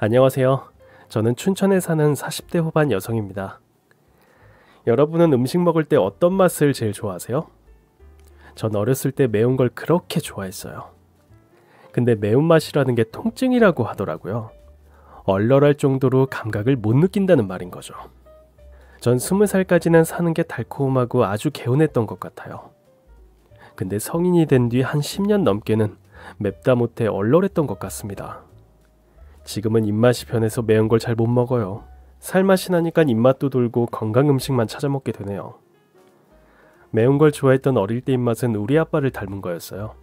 안녕하세요. 저는 춘천에 사는 40대 후반 여성입니다. 여러분은 음식 먹을 때 어떤 맛을 제일 좋아하세요? 전 어렸을 때 매운 걸 그렇게 좋아했어요. 근데 매운맛이라는 게 통증이라고 하더라고요. 얼얼할 정도로 감각을 못 느낀다는 말인 거죠. 전 20살까지는 사는 게 달콤하고 아주 개운했던 것 같아요. 근데 성인이 된 뒤 한 10년 넘게는 맵다 못해 얼얼했던 것 같습니다. 지금은 입맛이 변해서 매운 걸 잘 못 먹어요. 살맛이 나니까 입맛도 돌고 건강 음식만 찾아 먹게 되네요. 매운 걸 좋아했던 어릴 때 입맛은 우리 아빠를 닮은 거였어요.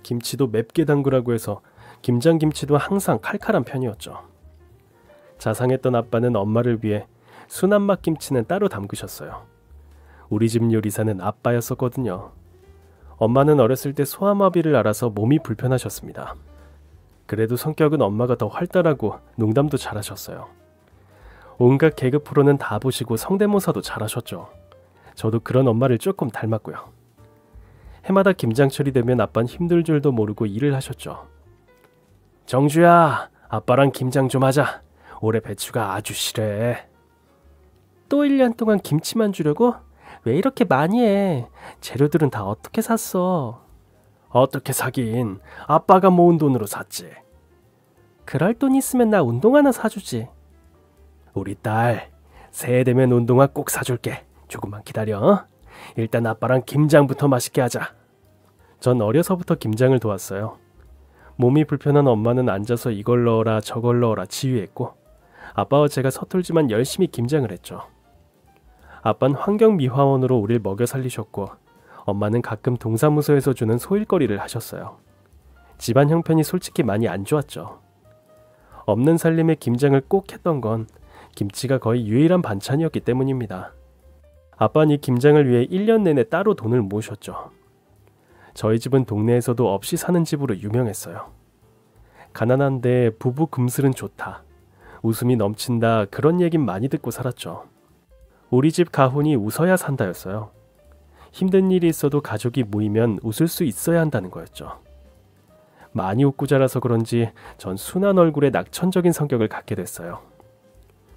김치도 맵게 담그라고 해서 김장김치도 항상 칼칼한 편이었죠. 자상했던 아빠는 엄마를 위해 순한 맛 김치는 따로 담그셨어요. 우리 집 요리사는 아빠였었거든요. 엄마는 어렸을 때 소아마비를 앓아서 몸이 불편하셨습니다. 그래도 성격은 엄마가 더 활달하고 농담도 잘하셨어요. 온갖 개그 프로는 다 보시고 성대모사도 잘하셨죠. 저도 그런 엄마를 조금 닮았고요. 해마다 김장철이 되면 아빠는 힘들 줄도 모르고 일을 하셨죠. 정주야, 아빠랑 김장 좀 하자. 올해 배추가 아주 실해. 또 1년 동안 김치만 주려고? 왜 이렇게 많이 해? 재료들은 다 어떻게 샀어? 어떻게 사긴, 아빠가 모은 돈으로 샀지. 그럴 돈 있으면 나 운동화나 사주지. 우리 딸, 새해 되면 운동화 꼭 사줄게. 조금만 기다려. 일단 아빠랑 김장부터 맛있게 하자. 전 어려서부터 김장을 도왔어요. 몸이 불편한 엄마는 앉아서 이걸 넣어라 저걸 넣어라 지휘했고, 아빠와 제가 서툴지만 열심히 김장을 했죠. 아빠는 환경미화원으로 우릴 먹여 살리셨고, 엄마는 가끔 동사무소에서 주는 소일거리를 하셨어요. 집안 형편이 솔직히 많이 안 좋았죠. 없는 살림에 김장을 꼭 했던 건 김치가 거의 유일한 반찬이었기 때문입니다. 아빠는 이 김장을 위해 1년 내내 따로 돈을 모으셨죠. 저희 집은 동네에서도 없이 사는 집으로 유명했어요. 가난한데 부부 금슬은 좋다, 웃음이 넘친다, 그런 얘긴 많이 듣고 살았죠. 우리 집 가훈이 웃어야 산다였어요. 힘든 일이 있어도 가족이 모이면 웃을 수 있어야 한다는 거였죠. 많이 웃고 자라서 그런지 전 순한 얼굴에 낙천적인 성격을 갖게 됐어요.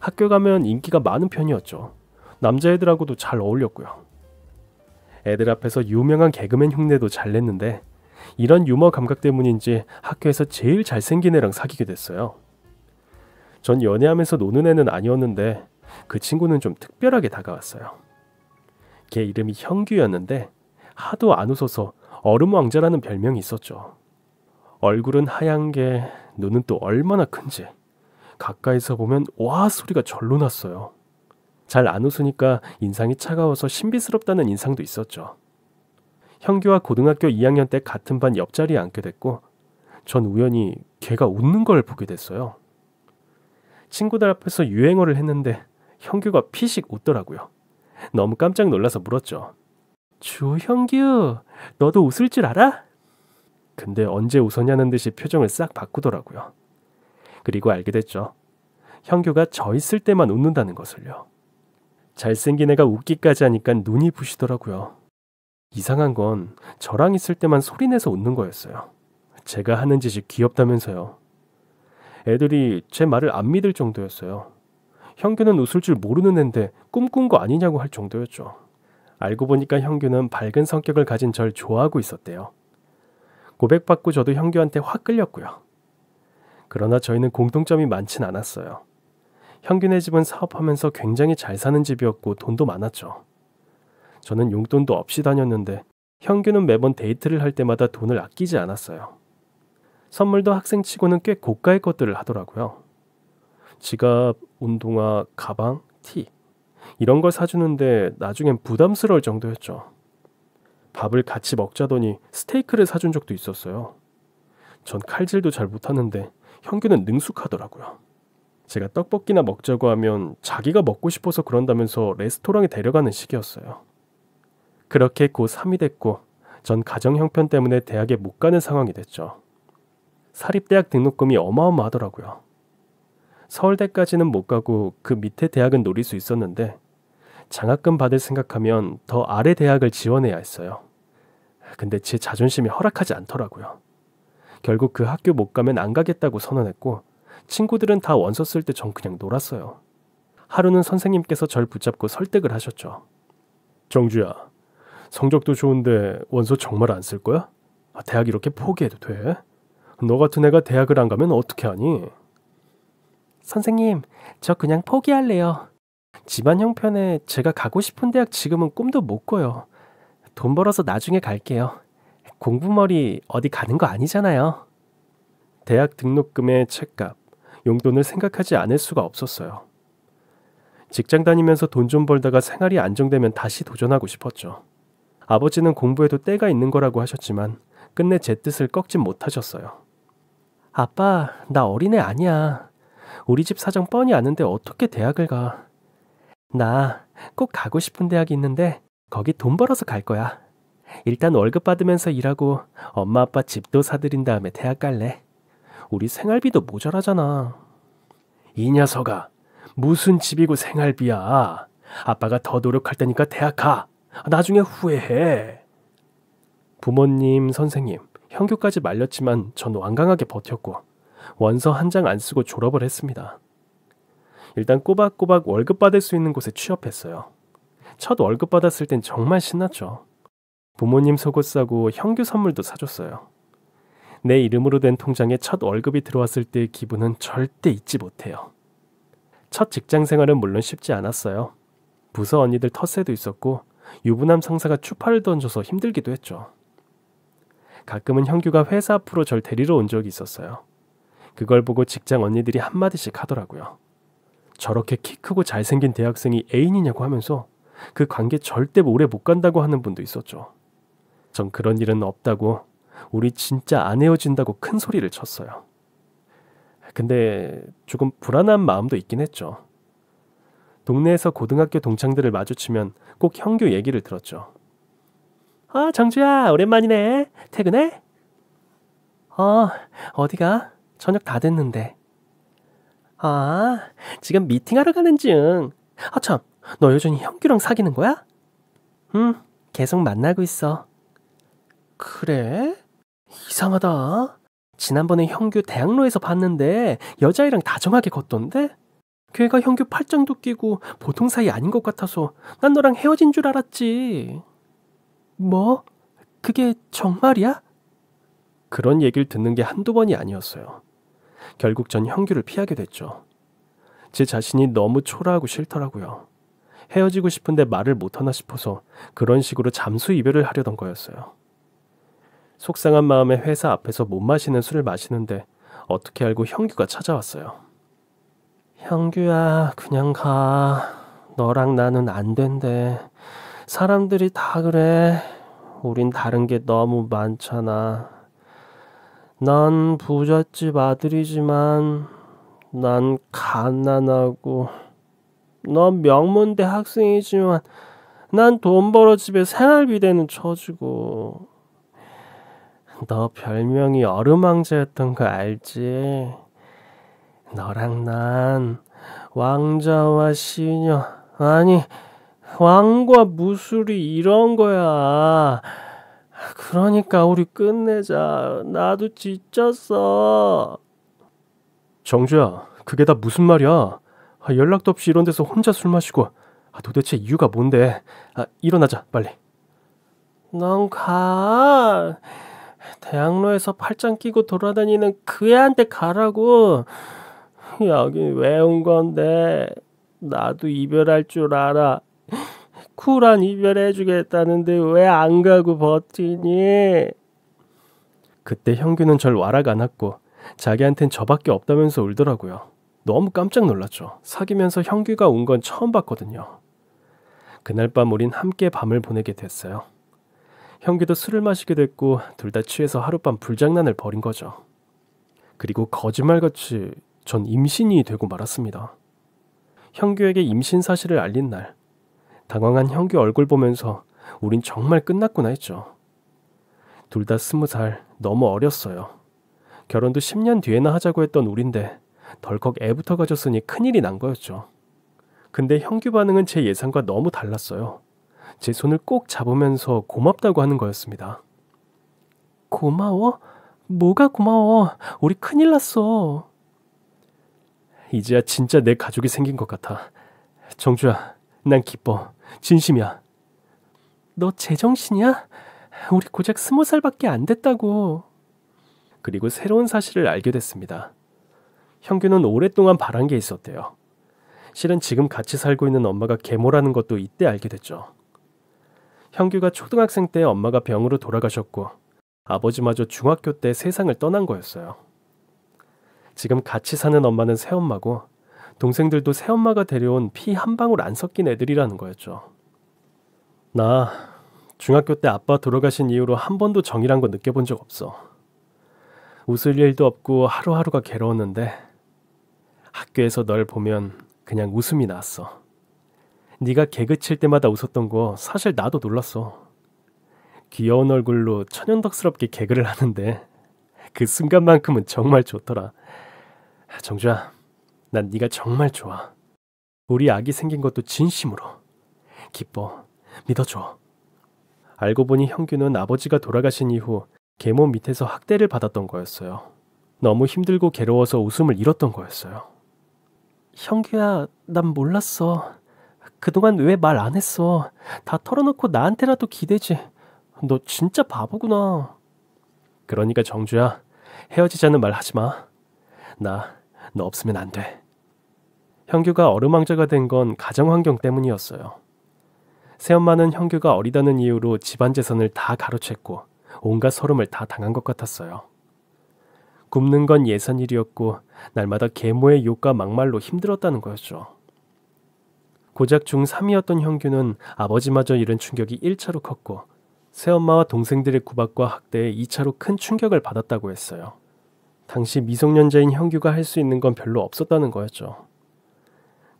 학교 가면 인기가 많은 편이었죠. 남자애들하고도 잘 어울렸고요. 애들 앞에서 유명한 개그맨 흉내도 잘 냈는데, 이런 유머 감각 때문인지 학교에서 제일 잘생긴 애랑 사귀게 됐어요. 전 연애하면서 노는 애는 아니었는데 그 친구는 좀 특별하게 다가왔어요. 걔 이름이 형규였는데 하도 안 웃어서 얼음 왕자라는 별명이 있었죠. 얼굴은 하얀 게 눈은 또 얼마나 큰지 가까이서 보면 와 소리가 절로 났어요. 잘 안 웃으니까 인상이 차가워서 신비스럽다는 인상도 있었죠. 형규와 고등학교 2학년 때 같은 반 옆자리에 앉게 됐고, 전 우연히 걔가 웃는 걸 보게 됐어요. 친구들 앞에서 유행어를 했는데 형규가 피식 웃더라고요. 너무 깜짝 놀라서 물었죠. 주형규, 너도 웃을 줄 알아? 근데 언제 웃었냐는 듯이 표정을 싹 바꾸더라고요. 그리고 알게 됐죠. 형규가 저 있을 때만 웃는다는 것을요. 잘생긴 애가 웃기까지 하니까 눈이 부시더라고요. 이상한 건 저랑 있을 때만 소리내서 웃는 거였어요. 제가 하는 짓이 귀엽다면서요. 애들이 제 말을 안 믿을 정도였어요. 형규는 웃을 줄 모르는 앤데 꿈꾼 거 아니냐고 할 정도였죠. 알고 보니까 형규는 밝은 성격을 가진 절 좋아하고 있었대요. 고백받고 저도 형규한테 확 끌렸고요. 그러나 저희는 공통점이 많진 않았어요. 형규네 집은 사업하면서 굉장히 잘 사는 집이었고 돈도 많았죠. 저는 용돈도 없이 다녔는데 형규는 매번 데이트를 할 때마다 돈을 아끼지 않았어요. 선물도 학생치고는 꽤 고가의 것들을 하더라고요. 지갑, 운동화, 가방, 티 이런 걸 사주는데 나중엔 부담스러울 정도였죠. 밥을 같이 먹자더니 스테이크를 사준 적도 있었어요. 전 칼질도 잘 못하는데 형규는 능숙하더라고요. 제가 떡볶이나 먹자고 하면 자기가 먹고 싶어서 그런다면서 레스토랑에 데려가는 시기였어요. 그렇게 고 3이 됐고 전 가정 형편 때문에 대학에 못 가는 상황이 됐죠. 사립대학 등록금이 어마어마하더라고요. 서울대까지는 못 가고 그 밑에 대학은 노릴 수 있었는데 장학금 받을 생각하면 더 아래 대학을 지원해야 했어요. 근데 제 자존심이 허락하지 않더라고요. 결국 그 학교 못 가면 안 가겠다고 선언했고 친구들은 다 원서 쓸 때 전 그냥 놀았어요. 하루는 선생님께서 절 붙잡고 설득을 하셨죠. 정주야, 성적도 좋은데 원서 정말 안 쓸 거야? 대학 이렇게 포기해도 돼? 너 같은 애가 대학을 안 가면 어떻게 하니? 선생님, 저 그냥 포기할래요. 집안 형편에 제가 가고 싶은 대학 지금은 꿈도 못 꿔요. 돈 벌어서 나중에 갈게요. 공부머리 어디 가는 거 아니잖아요. 대학 등록금의 책값, 용돈을 생각하지 않을 수가 없었어요. 직장 다니면서 돈 좀 벌다가 생활이 안정되면 다시 도전하고 싶었죠. 아버지는 공부에도 때가 있는 거라고 하셨지만 끝내 제 뜻을 꺾진 못하셨어요. 아빠, 나 어린애 아니야. 우리 집 사정 뻔히 아는데 어떻게 대학을 가. 나 꼭 가고 싶은 대학이 있는데 거기 돈 벌어서 갈 거야. 일단 월급 받으면서 일하고 엄마 아빠 집도 사들인 다음에 대학 갈래. 우리 생활비도 모자라잖아. 이 녀석아, 무슨 집이고 생활비야. 아빠가 더 노력할 테니까 대학 가. 나중에 후회해. 부모님, 선생님, 형규까지 말렸지만 전 완강하게 버텼고 원서 한 장 안 쓰고 졸업을 했습니다. 일단 꼬박꼬박 월급 받을 수 있는 곳에 취업했어요. 첫 월급 받았을 땐 정말 신났죠. 부모님 속옷 사고 형규 선물도 사줬어요. 내 이름으로 된 통장에 첫 월급이 들어왔을 때의 기분은 절대 잊지 못해요. 첫 직장 생활은 물론 쉽지 않았어요. 부서 언니들 텃세도 있었고 유부남 상사가 추파를 던져서 힘들기도 했죠. 가끔은 형규가 회사 앞으로 절 데리러 온 적이 있었어요. 그걸 보고 직장 언니들이 한마디씩 하더라고요. 저렇게 키 크고 잘생긴 대학생이 애인이냐고 하면서 그 관계 절대 오래 못 간다고 하는 분도 있었죠. 전 그런 일은 없다고, 우리 진짜 안 헤어진다고 큰 소리를 쳤어요. 근데 조금 불안한 마음도 있긴 했죠. 동네에서 고등학교 동창들을 마주치면 꼭 형규 얘기를 들었죠. 정주야, 오랜만이네. 퇴근해? 어디가? 저녁 다 됐는데. 지금 미팅하러 가는 중. 참, 너 여전히 형규랑 사귀는 거야? 계속 만나고 있어. 그래? 이상하다. 지난번에 형규 대학로에서 봤는데 여자애랑 다정하게 걷던데? 걔가 형규 팔짱도 끼고 보통 사이 아닌 것 같아서 난 너랑 헤어진 줄 알았지. 뭐? 그게 정말이야? 그런 얘기를 듣는 게 한두 번이 아니었어요. 결국 전 형규를 피하게 됐죠. 제 자신이 너무 초라하고 싫더라고요. 헤어지고 싶은데 말을 못하나 싶어서 그런 식으로 잠수 이별을 하려던 거였어요. 속상한 마음에 회사 앞에서 못 마시는 술을 마시는데 어떻게 알고 형규가 찾아왔어요. 형규야, 그냥 가. 너랑 나는 안 된대. 사람들이 다 그래. 우린 다른 게 너무 많잖아. 난 부잣집 아들이지만 난 가난하고, 넌 명문대 학생이지만 난 돈 벌어 집에 생활비 되는 처지고. 너 별명이 얼음왕자였던 거 알지? 너랑 난 왕자와 시녀, 아니 왕과 무술이 이런 거야. 그러니까 우리 끝내자. 나도 지쳤어. 정주야, 그게 다 무슨 말이야? 연락도 없이 이런 데서 혼자 술 마시고. 도대체 이유가 뭔데? 일어나자, 빨리. 넌 가. 대학로에서 팔짱 끼고 돌아다니는 그 애한테 가라고. 여기 왜 온 건데? 나도 이별할 줄 알아. 쿨한 이별해주겠다는데 왜 안 가고 버티니? 그때 형규는 절 와락 안았고 자기한텐 저밖에 없다면서 울더라고요. 너무 깜짝 놀랐죠. 사귀면서 형규가 운 건 처음 봤거든요. 그날 밤 우린 함께 밤을 보내게 됐어요. 형규도 술을 마시게 됐고 둘 다 취해서 하룻밤 불장난을 벌인 거죠. 그리고 거짓말같이 전 임신이 되고 말았습니다. 형규에게 임신 사실을 알린 날, 당황한 형규 얼굴 보면서 우린 정말 끝났구나 했죠. 둘 다 20살, 너무 어렸어요. 결혼도 10년 뒤에나 하자고 했던 우린데 덜컥 애부터 가졌으니 큰일이 난 거였죠. 근데 형규 반응은 제 예상과 너무 달랐어요. 제 손을 꼭 잡으면서 고맙다고 하는 거였습니다. 고마워? 뭐가 고마워? 우리 큰일 났어. 이제야 진짜 내 가족이 생긴 것 같아. 정주야, 난 기뻐. 진심이야. 너 제정신이야? 우리 고작 20살밖에 안 됐다고. 그리고 새로운 사실을 알게 됐습니다. 형규는 오랫동안 바란 게 있었대요. 실은 지금 같이 살고 있는 엄마가 계모라는 것도 이때 알게 됐죠. 형규가 초등학생 때 엄마가 병으로 돌아가셨고 아버지마저 중학교 때 세상을 떠난 거였어요. 지금 같이 사는 엄마는 새엄마고 동생들도 새엄마가 데려온 피 한 방울 안 섞인 애들이라는 거였죠. 나 중학교 때 아빠 돌아가신 이후로 한 번도 정이란 거 느껴본 적 없어. 웃을 일도 없고 하루하루가 괴로웠는데 학교에서 널 보면 그냥 웃음이 나왔어. 네가 개그 칠 때마다 웃었던 거 사실 나도 놀랐어. 귀여운 얼굴로 천연덕스럽게 개그를 하는데 그 순간만큼은 정말 좋더라. 정주야, 난 네가 정말 좋아. 우리 아기 생긴 것도 진심으로. 기뻐. 믿어줘. 알고 보니 형규는 아버지가 돌아가신 이후 계모 밑에서 학대를 받았던 거였어요. 너무 힘들고 괴로워서 웃음을 잃었던 거였어요. 형규야, 난 몰랐어. 그동안 왜 말 안 했어? 다 털어놓고 나한테라도 기대지. 너 진짜 바보구나. 그러니까 정주야, 헤어지자는 말 하지 마. 나 너 없으면 안 돼. 형규가 어루망자가 된 건 가정 환경 때문이었어요. 새엄마는 형규가 어리다는 이유로 집안 재산을 다 가로챘고 온갖 서름을 다 당한 것 같았어요. 굶는 건 예산일이었고 날마다 계모의 욕과 막말로 힘들었다는 거였죠. 고작 중3이었던 형규는 아버지마저 잃은 충격이 1차로 컸고 새엄마와 동생들의 구박과 학대에 2차로 큰 충격을 받았다고 했어요. 당시 미성년자인 형규가 할 수 있는 건 별로 없었다는 거였죠.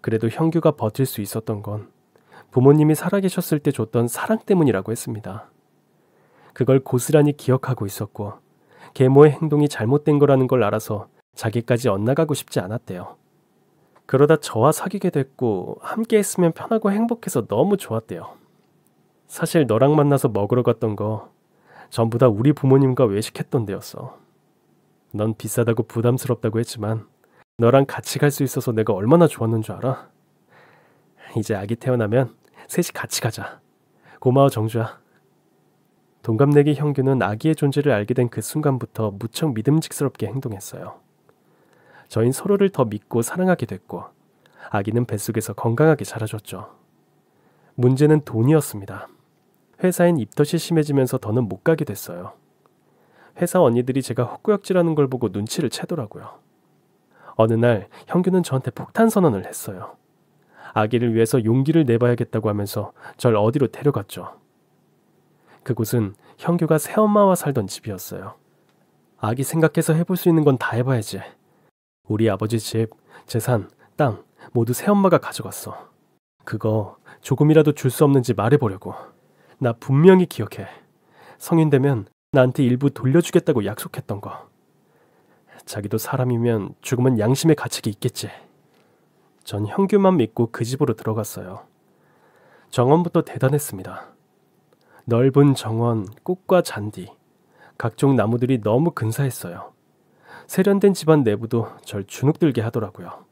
그래도 형규가 버틸 수 있었던 건 부모님이 살아계셨을 때 줬던 사랑 때문이라고 했습니다. 그걸 고스란히 기억하고 있었고 계모의 행동이 잘못된 거라는 걸 알아서 자기까지 엇나가고 싶지 않았대요. 그러다 저와 사귀게 됐고 함께 했으면 편하고 행복해서 너무 좋았대요. 사실 너랑 만나서 먹으러 갔던 거 전부 다 우리 부모님과 외식했던 데였어. 넌 비싸다고 부담스럽다고 했지만 너랑 같이 갈 수 있어서 내가 얼마나 좋았는 줄 알아? 이제 아기 태어나면 셋이 같이 가자. 고마워 정주야. 동갑내기 형규는 아기의 존재를 알게 된 그 순간부터 무척 믿음직스럽게 행동했어요. 저흰 서로를 더 믿고 사랑하게 됐고 아기는 뱃속에서 건강하게 자라줬죠. 문제는 돈이었습니다. 회사엔 입덧이 심해지면서 더는 못 가게 됐어요. 회사 언니들이 제가 헛구역질하는 걸 보고 눈치를 채더라고요. 어느 날 형규는 저한테 폭탄 선언을 했어요. 아기를 위해서 용기를 내봐야겠다고 하면서 절 어디로 데려갔죠. 그곳은 형규가 새엄마와 살던 집이었어요. 아기 생각해서 해볼 수 있는 건 다 해봐야지. 우리 아버지 집, 재산, 땅 모두 새엄마가 가져갔어. 그거 조금이라도 줄 수 없는지 말해보려고. 나 분명히 기억해. 성인 되면 나한테 일부 돌려주겠다고 약속했던 거. 자기도 사람이면 죽으면 양심의 가책이 있겠지. 전 형규만 믿고 그 집으로 들어갔어요. 정원부터 대단했습니다. 넓은 정원, 꽃과 잔디, 각종 나무들이 너무 근사했어요. 세련된 집안 내부도 절 주눅들게 하더라고요.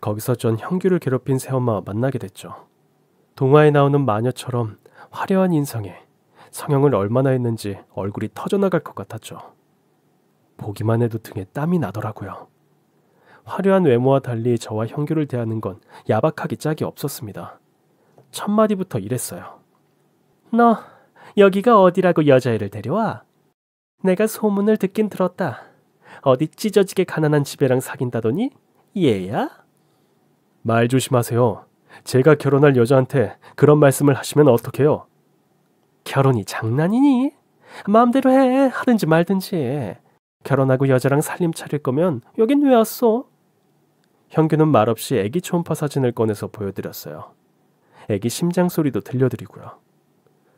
거기서 전 형규를 괴롭힌 새엄마와 만나게 됐죠. 동화에 나오는 마녀처럼 화려한 인상에 성형을 얼마나 했는지 얼굴이 터져나갈 것 같았죠. 보기만 해도 등에 땀이 나더라고요. 화려한 외모와 달리 저와 형규를 대하는 건 야박하기 짝이 없었습니다. 첫 마디부터 이랬어요. 너 여기가 어디라고 여자애를 데려와? 내가 소문을 듣긴 들었다. 어디 찢어지게 가난한 집애랑 사귄다더니 얘야? 말 조심하세요. 제가 결혼할 여자한테 그런 말씀을 하시면 어떡해요? 결혼이 장난이니? 마음대로 해. 하든지 말든지. 결혼하고 여자랑 살림 차릴 거면 여긴 왜 왔어? 형규는 말없이 애기 초음파 사진을 꺼내서 보여드렸어요. 애기 심장 소리도 들려드리고요.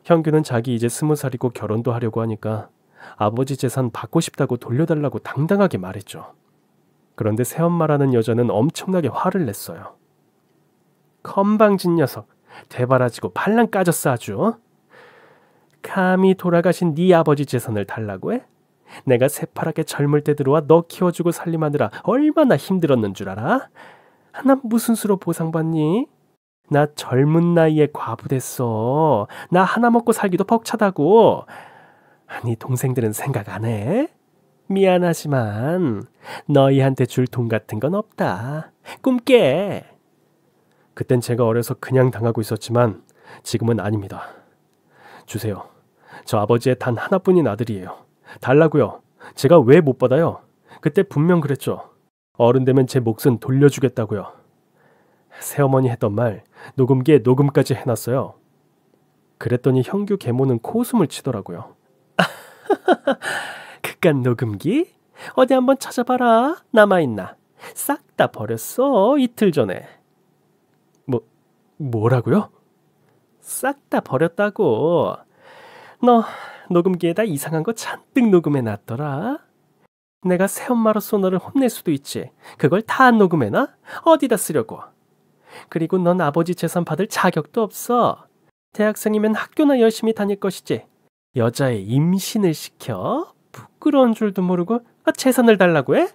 형규는 자기 이제 20살이고 결혼도 하려고 하니까 아버지 재산 받고 싶다고 돌려달라고 당당하게 말했죠. 그런데 새엄마라는 여자는 엄청나게 화를 냈어요. 건방진 녀석. 대바라지고 발랑 까졌어 아주. 감히 돌아가신 네 아버지 재산을 달라고 해? 내가 새파랗게 젊을 때 들어와 너 키워주고 살림하느라 얼마나 힘들었는 줄 알아? 난 무슨 수로 보상받니? 나 젊은 나이에 과부 됐어. 나 하나 먹고 살기도 벅차다고. 네 동생들은 생각 안 해? 미안하지만 너희한테 줄 돈 같은 건 없다. 꿈깨. 그땐 제가 어려서 그냥 당하고 있었지만 지금은 아닙니다. 주세요. 저 아버지의 단 하나뿐인 아들이에요. 달라고요. 제가 왜 못 받아요? 그때 분명 그랬죠. 어른 되면 제 몫은 돌려주겠다고요. 새어머니 했던 말 녹음기에 녹음까지 해놨어요. 그랬더니 형규 계모는 코웃음을 치더라고요. 그깟 녹음기? 어디 한번 찾아봐라. 남아있나? 싹 다 버렸어. 이틀 전에. 뭐라고요? 싹 다 버렸다고. 너 녹음기에다 이상한 거 잔뜩 녹음해놨더라. 내가 새엄마로서 너를 혼낼 수도 있지. 그걸 다 녹음해놔? 어디다 쓰려고? 그리고 넌 아버지 재산 받을 자격도 없어. 대학생이면 학교나 열심히 다닐 것이지. 여자의 임신을 시켜? 부끄러운 줄도 모르고 재산을 달라고 해?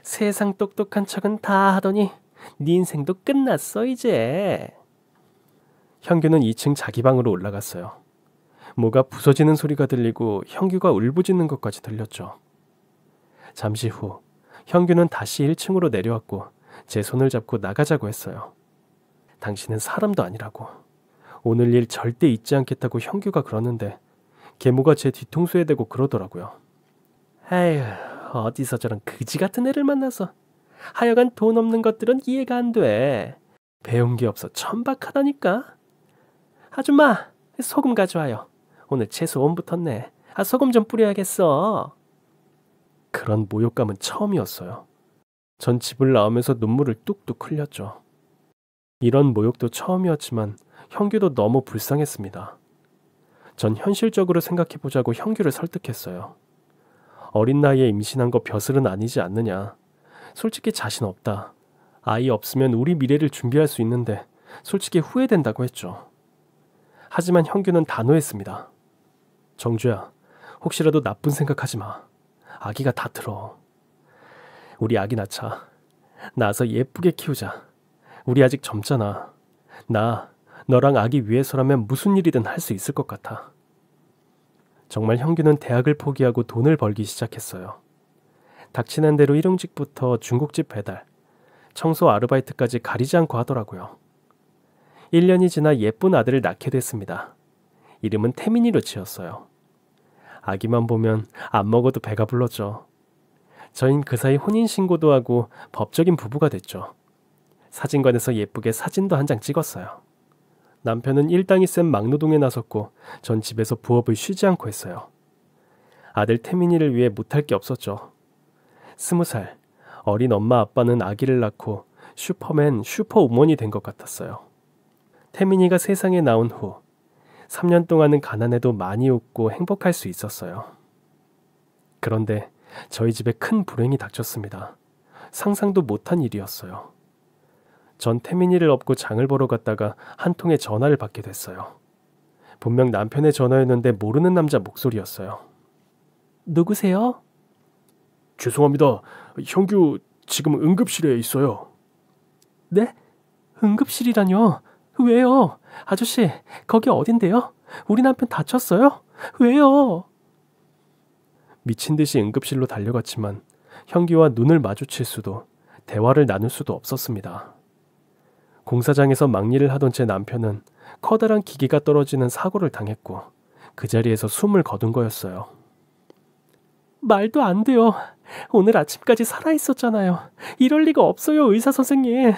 세상 똑똑한 척은 다 하더니 네 인생도 끝났어 이제. 형규는 2층 자기 방으로 올라갔어요. 뭐가 부서지는 소리가 들리고 형규가 울부짖는 것까지 들렸죠. 잠시 후 형규는 다시 1층으로 내려왔고 제 손을 잡고 나가자고 했어요. 당신은 사람도 아니라고. 오늘 일 절대 잊지 않겠다고 형규가 그러는데 계모가 제 뒤통수에 대고 그러더라고요. 에휴, 어디서 저런 그지 같은 애를 만나서. 하여간 돈 없는 것들은 이해가 안 돼. 배운 게 없어 천박하다니까. 아줌마, 소금 가져와요. 오늘 채소 온 붙었네. 소금 좀 뿌려야겠어. 그런 모욕감은 처음이었어요. 전 집을 나오면서 눈물을 뚝뚝 흘렸죠. 이런 모욕도 처음이었지만 형규도 너무 불쌍했습니다. 전 현실적으로 생각해보자고 형규를 설득했어요. 어린 나이에 임신한 거 벼슬은 아니지 않느냐. 솔직히 자신 없다. 아이 없으면 우리 미래를 준비할 수 있는데 솔직히 후회된다고 했죠. 하지만 형규는 단호했습니다. 정주야, 혹시라도 나쁜 생각하지 마. 아기가 다 들어. 우리 아기 낳자. 낳아서 예쁘게 키우자. 우리 아직 젊잖아. 나 너랑 아기 위해서라면 무슨 일이든 할 수 있을 것 같아. 정말 형규는 대학을 포기하고 돈을 벌기 시작했어요. 닥치는 대로 일용직부터 중국집 배달, 청소 아르바이트까지 가리지 않고 하더라고요. 1년이 지나 예쁜 아들을 낳게 됐습니다. 이름은 태민이로 지었어요. 아기만 보면 안 먹어도 배가 불렀죠. 저흰 그 사이 혼인신고도 하고 법적인 부부가 됐죠. 사진관에서 예쁘게 사진도 한 장 찍었어요. 남편은 일당이 센 막노동에 나섰고 전 집에서 부업을 쉬지 않고 했어요. 아들 태민이를 위해 못할 게 없었죠. 20살, 어린 엄마 아빠는 아기를 낳고 슈퍼맨, 슈퍼우먼이 된 것 같았어요. 태민이가 세상에 나온 후 3년 동안은 가난해도 많이 웃고 행복할 수 있었어요. 그런데 저희 집에 큰 불행이 닥쳤습니다. 상상도 못한 일이었어요. 전 태민이를 업고 장을 보러 갔다가 한 통의 전화를 받게 됐어요. 분명 남편의 전화였는데 모르는 남자 목소리였어요. 누구세요? 죄송합니다. 형규 지금 응급실에 있어요. 네? 응급실이라뇨? 왜요? 아저씨, 거기 어딘데요? 우리 남편 다쳤어요? 왜요? 미친 듯이 응급실로 달려갔지만 형규와 눈을 마주칠 수도 대화를 나눌 수도 없었습니다. 공사장에서 막일을 하던 제 남편은 커다란 기계가 떨어지는 사고를 당했고 그 자리에서 숨을 거둔 거였어요. 말도 안 돼요. 오늘 아침까지 살아있었잖아요. 이럴 리가 없어요, 의사 선생님.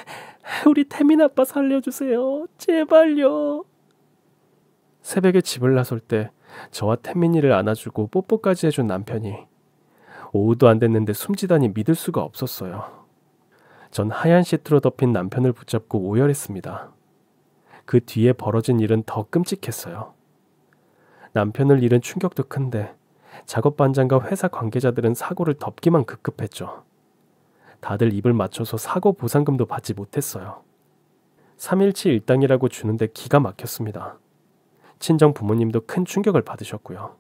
우리 태민 아빠 살려주세요. 제발요. 새벽에 집을 나설 때 저와 태민이를 안아주고 뽀뽀까지 해준 남편이 오후도 안 됐는데 숨지다니 믿을 수가 없었어요. 전 하얀 시트로 덮인 남편을 붙잡고 오열했습니다. 그 뒤에 벌어진 일은 더 끔찍했어요. 남편을 잃은 충격도 큰데 작업 반장과 회사 관계자들은 사고를 덮기만 급급했죠. 다들 입을 맞춰서 사고 보상금도 받지 못했어요. 3일치 일당이라고 주는데 기가 막혔습니다. 친정 부모님도 큰 충격을 받으셨고요.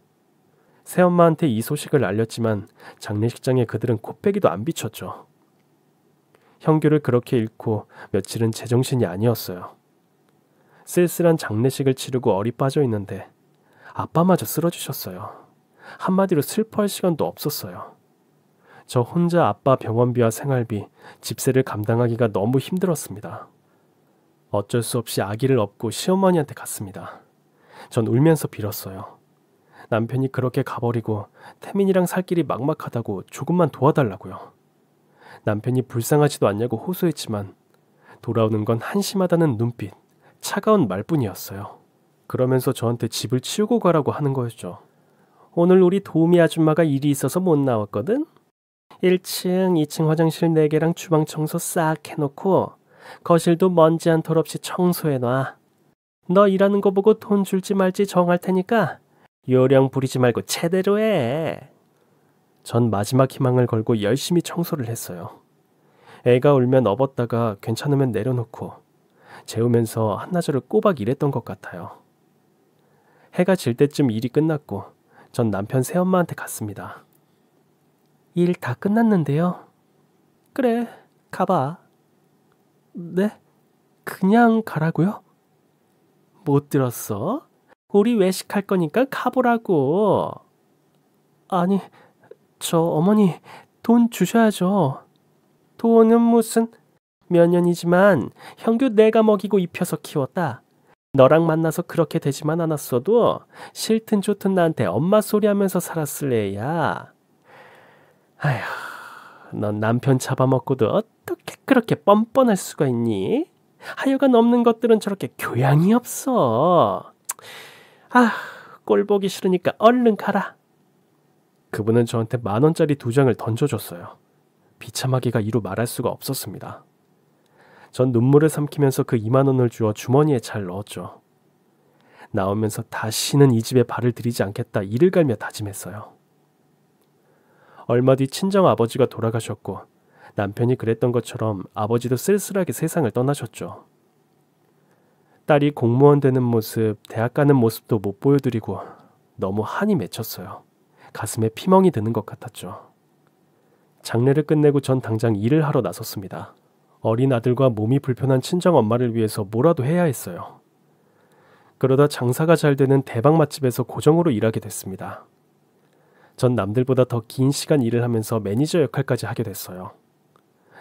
새엄마한테 이 소식을 알렸지만 장례식장에 그들은 코빼기도 안 비췄죠. 형규를 그렇게 잃고 며칠은 제정신이 아니었어요. 쓸쓸한 장례식을 치르고 얼이 빠져 있는데 아빠마저 쓰러지셨어요. 한마디로 슬퍼할 시간도 없었어요. 저 혼자 아빠 병원비와 생활비, 집세를 감당하기가 너무 힘들었습니다. 어쩔 수 없이 아기를 업고 시어머니한테 갔습니다. 전 울면서 빌었어요. 남편이 그렇게 가버리고 태민이랑 살 길이 막막하다고 조금만 도와달라고요. 남편이 불쌍하지도 않냐고 호소했지만 돌아오는 건 한심하다는 눈빛, 차가운 말뿐이었어요. 그러면서 저한테 집을 치우고 가라고 하는 거였죠. 오늘 우리 도우미 아줌마가 일이 있어서 못 나왔거든? 1층, 2층 화장실 4개랑 주방 청소 싹 해놓고 거실도 먼지 한 톨 없이 청소해놔. 너 일하는 거 보고 돈 줄지 말지 정할 테니까 요령 부리지 말고 제대로 해. 전 마지막 희망을 걸고 열심히 청소를 했어요. 애가 울면 업었다가 괜찮으면 내려놓고 재우면서 한나절을 꼬박 일했던 것 같아요. 해가 질 때쯤 일이 끝났고 전 남편 새엄마한테 갔습니다. 일 다 끝났는데요. 그래, 가봐. 네? 그냥 가라고요? 못 들었어? 우리 외식할 거니까 가보라고. 아니, 저 어머니 돈 주셔야죠. 돈은 무슨, 몇 년이지만 형규 내가 먹이고 입혀서 키웠다. 너랑 만나서 그렇게 되지만 않았어도 싫든 좋든 나한테 엄마 소리 하면서 살았을 애야. 아휴, 넌 남편 잡아먹고도 어떻게 그렇게 뻔뻔할 수가 있니? 하여간 없는 것들은 저렇게 교양이 없어. 아, 꼴 보기 싫으니까 얼른 가라. 그분은 저한테 10,000원짜리 2장을 던져줬어요. 비참하기가 이루 말할 수가 없었습니다. 전 눈물을 삼키면서 그 20,000원을 주워 주머니에 잘 넣었죠. 나오면서 다시는 이 집에 발을 들이지 않겠다 이를 갈며 다짐했어요. 얼마 뒤 친정 아버지가 돌아가셨고 남편이 그랬던 것처럼 아버지도 쓸쓸하게 세상을 떠나셨죠. 딸이 공무원 되는 모습, 대학 가는 모습도 못 보여드리고 너무 한이 맺혔어요. 가슴에 피멍이 드는 것 같았죠. 장례를 끝내고 전 당장 일을 하러 나섰습니다. 어린 아들과 몸이 불편한 친정 엄마를 위해서 뭐라도 해야 했어요. 그러다 장사가 잘 되는 대박 맛집에서 고정으로 일하게 됐습니다. 전 남들보다 더 긴 시간 일을 하면서 매니저 역할까지 하게 됐어요.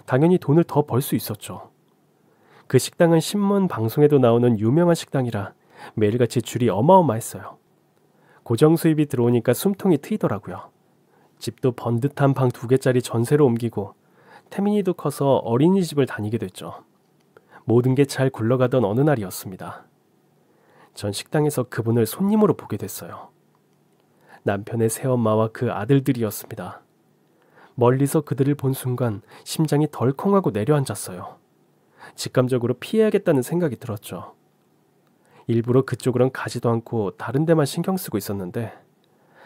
당연히 돈을 더 벌 수 있었죠. 그 식당은 신문, 방송에도 나오는 유명한 식당이라 매일같이 줄이 어마어마했어요. 고정 수입이 들어오니까 숨통이 트이더라고요. 집도 번듯한 방 2개짜리 전세로 옮기고 태민이도 커서 어린이집을 다니게 됐죠. 모든 게 잘 굴러가던 어느 날이었습니다. 전 식당에서 그분을 손님으로 보게 됐어요. 남편의 새엄마와 그 아들들이었습니다. 멀리서 그들을 본 순간 심장이 덜컹하고 내려앉았어요. 직감적으로 피해야겠다는 생각이 들었죠. 일부러 그쪽으론 가지도 않고 다른 데만 신경 쓰고 있었는데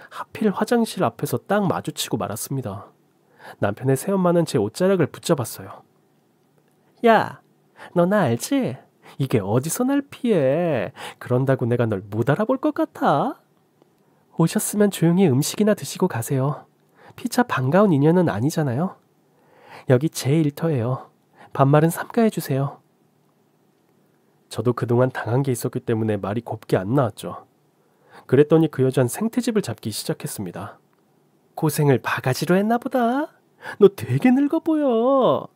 하필 화장실 앞에서 딱 마주치고 말았습니다. 남편의 새엄마는 제 옷자락을 붙잡았어요. 야, 너 나 알지? 이게 어디서 날 피해? 그런다고 내가 널 못 알아볼 것 같아? 오셨으면 조용히 음식이나 드시고 가세요. 피차 반가운 인연은 아니잖아요. 여기 제 일터예요. 반말은 삼가해 주세요. 저도 그동안 당한 게 있었기 때문에 말이 곱게 안 나왔죠. 그랬더니 그 여자는 생트집을 잡기 시작했습니다. 고생을 바가지로 했나 보다. 너 되게 늙어 보여.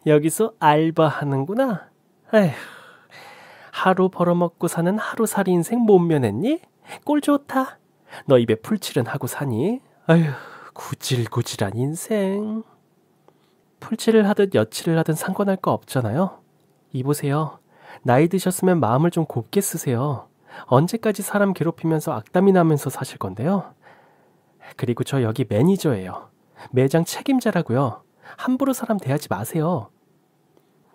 여기서 알바하는구나. 에휴, 하루 벌어먹고 사는 하루살이 인생 못 면했니? 꼴 좋다. 너 입에 풀칠은 하고 사니? 아휴, 구질구질한 인생. 풀칠을 하든 여칠을 하든 상관할 거 없잖아요. 이보세요. 나이 드셨으면 마음을 좀 곱게 쓰세요. 언제까지 사람 괴롭히면서 악담이 나면서 사실 건데요. 그리고 저 여기 매니저예요. 매장 책임자라고요. 함부로 사람 대하지 마세요.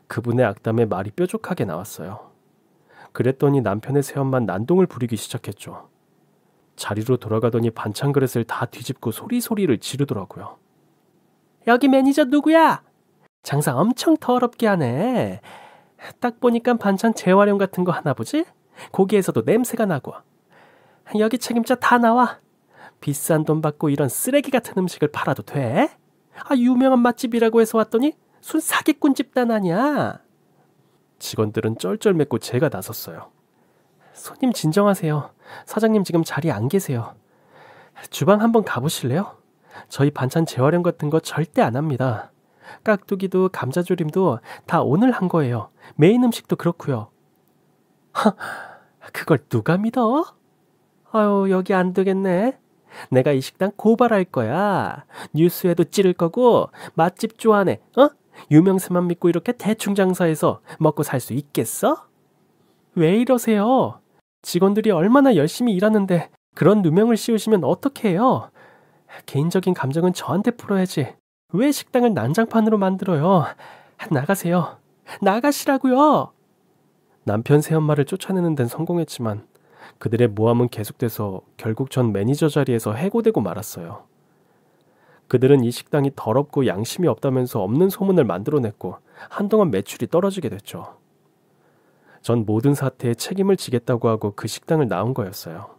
그분의 악담에 말이 뾰족하게 나왔어요. 그랬더니 남편의 새엄만 난동을 부리기 시작했죠. 자리로 돌아가더니 반찬 그릇을 다 뒤집고 소리소리를 지르더라고요. 여기 매니저 누구야? 장사 엄청 더럽게 하네. 딱 보니까 반찬 재활용 같은 거 하나 보지? 고기에서도 냄새가 나고. 여기 책임자 다 나와. 비싼 돈 받고 이런 쓰레기 같은 음식을 팔아도 돼? 유명한 맛집이라고 해서 왔더니 순 사기꾼 집단 아니야. 직원들은 쩔쩔맸고 제가 나섰어요. 손님 진정하세요. 사장님 지금 자리에 안 계세요. 주방 한번 가보실래요? 저희 반찬 재활용 같은 거 절대 안 합니다. 깍두기도 감자조림도 다 오늘 한 거예요. 메인 음식도 그렇고요. 그걸 누가 믿어? 여기 안 되겠네. 내가 이 식당 고발할 거야. 뉴스에도 찌를 거고 맛집 좋아하네. 유명세만 믿고 이렇게 대충 장사해서 먹고 살 수 있겠어? 왜 이러세요? 직원들이 얼마나 열심히 일하는데 그런 누명을 씌우시면 어떡해요? 개인적인 감정은 저한테 풀어야지. 왜 식당을 난장판으로 만들어요? 나가세요. 나가시라고요. 남편 새엄마를 쫓아내는 데는 성공했지만 그들의 모함은 계속돼서 결국 전 매니저 자리에서 해고되고 말았어요. 그들은 이 식당이 더럽고 양심이 없다면서 없는 소문을 만들어냈고 한동안 매출이 떨어지게 됐죠. 전 모든 사태에 책임을 지겠다고 하고 그 식당을 나온 거였어요.